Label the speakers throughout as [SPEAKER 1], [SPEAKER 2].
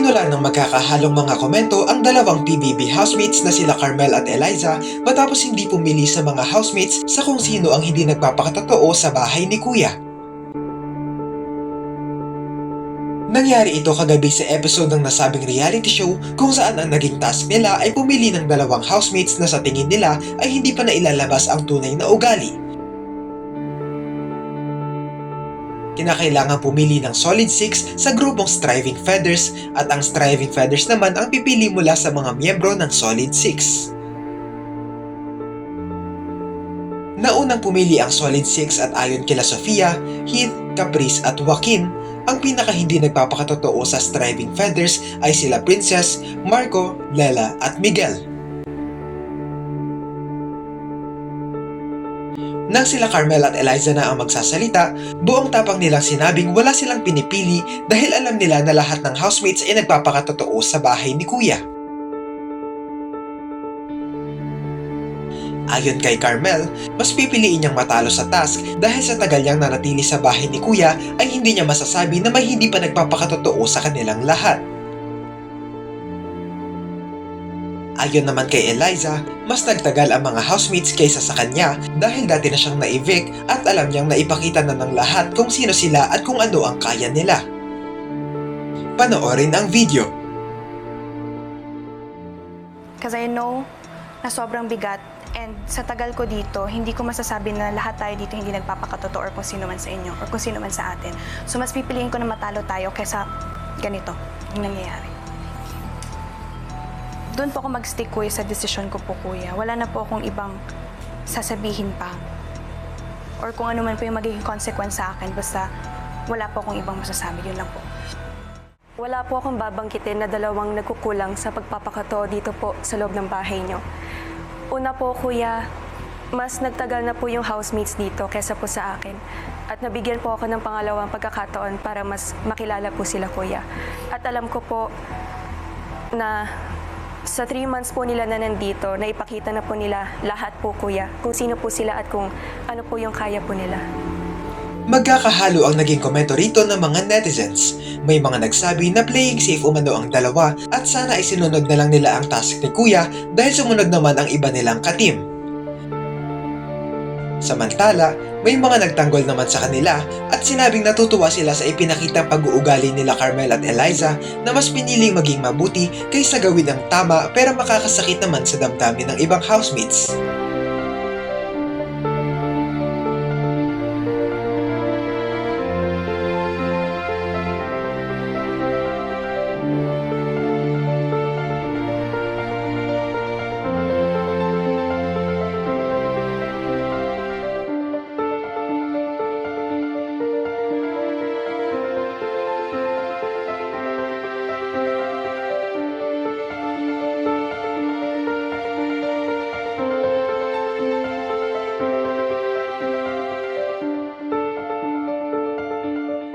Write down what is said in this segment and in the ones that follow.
[SPEAKER 1] Sinulan ng magkakahalong mga komento ang dalawang PBB housemates na sila Carmel at Eliza matapos hindi pumili sa mga housemates sa kung sino ang hindi nagpapakatotoo sa bahay ni Kuya. Nangyari ito kagabi sa episode ng nasabing reality show kung saan ang naging task nila ay pumili ng dalawang housemates na sa tingin nila ay hindi pa nailalabas ang tunay na ugali. Kinakailangan pumili ng solid 6 sa grupong Striving Feathers at ang Striving Feathers naman ang pipili mula sa mga miyembro ng solid 6. Naunang pumili ang solid 6 at ayon kila Sofia, Heath, Caprice at Joaquin, ang pinaka hindi nagpapakatotoo sa Striving Feathers ay sila Princess, Marco, Lela at Miguel. Nang sila Carmel at Eliza na ang magsasalita, buong tapang nilang sinabing wala silang pinipili dahil alam nila na lahat ng housemates ay nagpapakatotoo sa bahay ni Kuya. Ayon kay Carmel, mas pipiliin niyang matalo sa task dahil sa tagal niyang nanatili sa bahay ni Kuya ay hindi niya masasabi na may hindi pa nagpapakatotoo sa kanilang lahat. Ayon naman kay Eliza, mas nagtagal ang mga housemates kaysa sa kanya dahil dati na siyang na-evict at alam niyang naipakita na ng lahat kung sino sila at kung ano ang kaya nila. Panoorin ang video.
[SPEAKER 2] Because I know na sobrang bigat and sa tagal ko dito, hindi ko masasabi na lahat tayo dito hindi nagpapakatotoo or kung sino man sa inyo or kung sino man sa atin. So mas pipiliin ko na matalo tayo kaysa ganito yung nangyayari. Doon po ako mag-stick, kuya, sa desisyon ko po, kuya. Wala na po akong ibang sasabihin pa. Or kung ano man po yung magiging consequence sa akin, basta wala po akong ibang masasabi. Yun lang po.
[SPEAKER 3] Wala po akong babanggitin na dalawang nagkukulang sa pagpapakatotoo dito po sa loob ng bahay nyo. Una po, kuya, mas nagtagal na po yung housemates dito kesa po sa akin. At nabigyan po ako ng pangalawang pagkakataon para mas makilala po sila, kuya. At alam ko po na sa 3 months po nila na nandito, naipakita na po nila lahat po, kuya, kung sino po sila at kung ano po yung kaya po nila.
[SPEAKER 1] Magkakahalo ang naging komento rito ng mga netizens. May mga nagsabi na playing safe umano ang dalawa at sana ay sinunod na lang nila ang task ni Kuya dahil sumunod naman ang iba nilang katim. Samantala, may mga nagtanggol naman sa kanila at sinabing natutuwa sila sa ipinakitang pag-uugali nila Carmel at Eliza na mas piniling maging mabuti kaysa gawin ang tama pero makakasakit naman sa damdamin ng ibang housemates.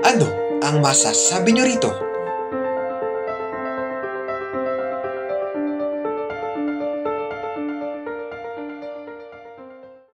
[SPEAKER 1] Ano ang masasabi niyo rito?